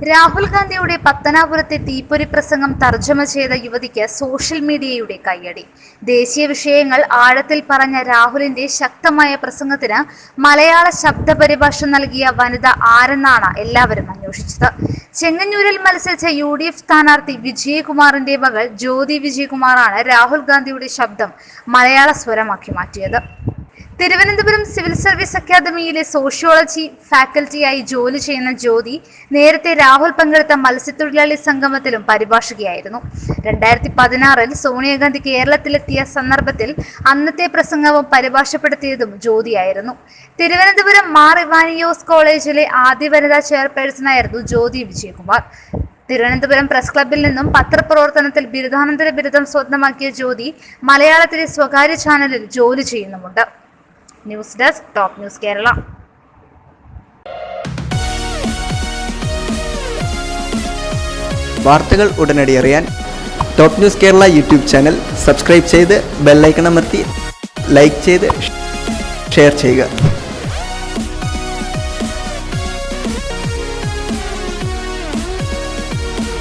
രാഹുൽ ഗാന്ധിയുടെ പത്തനാപുരത്തെ തീപ്പൊരി പ്രസംഗം തർജ്ജമ ചെയ്ത യുവതിക്ക് സോഷ്യൽ മീഡിയയുടെ കയ്യടി. ദേശീയ വിഷയങ്ങൾ ആഴത്തിൽ പറഞ്ഞ രാഹുലിന്റെ ശക്തമായ പ്രസംഗത്തിന് മലയാള ശബ്ദ പരിഭാഷ നൽകിയ വനിത ആരെന്നാണ് എല്ലാവരും അന്വേഷിച്ചത്. ചെങ്ങന്നൂരിൽ മത്സരിച്ച UDF സ്ഥാനാർത്ഥി വിജയകുമാറിന്റെ മകൾ ജ്യോതി വിജയകുമാറാണ് രാഹുൽ ഗാന്ധിയുടെ ശബ്ദം മലയാള സ്വരമാക്കി മാറ്റിയത്. തിരുവനന്തപുരം സിവിൽ സർവീസ് അക്കാദമിയിലെ സോഷ്യോളജി ഫാക്കൽറ്റിയായി ജോലി ചെയ്യുന്ന ജ്യോതി നേരത്തെ രാഹുൽ പങ്കെടുത്ത മത്സ്യത്തൊഴിലാളി സംഗമത്തിലും പരിഭാഷകയായിരുന്നു. 2016-ൽ സോണിയാഗാന്ധി കേരളത്തിലെത്തിയ സന്ദർഭത്തിൽ അന്നത്തെ പ്രസംഗവും പരിഭാഷപ്പെടുത്തിയതും ജ്യോതിയായിരുന്നു. തിരുവനന്തപുരം മാർ ഇവാനിയോസ് കോളേജിലെ ആദ്യ വനിതാ ചെയർപേഴ്സണായിരുന്നു ജ്യോതി വിജയകുമാർ. തിരുവനന്തപുരം പ്രസ് ക്ലബ്ബിൽ നിന്നും പത്രപ്രവർത്തനത്തിൽ ബിരുദാനന്തര ബിരുദം സ്വന്തമാക്കിയ ജ്യോതി മലയാളത്തിലെ സ്വകാര്യ ചാനലിൽ ജോലി ചെയ്യുന്നുമുണ്ട്. News desk top news Kerala. വാർത്തകൾ ഉടനടി അറിയാൻ top news Kerala YouTube channel subscribe ചെയ്ത് ബെൽ ഐക്കൺ അമർത്തി ലൈക്ക് ചെയ്ത് ഷെയർ ചെയ്യുക.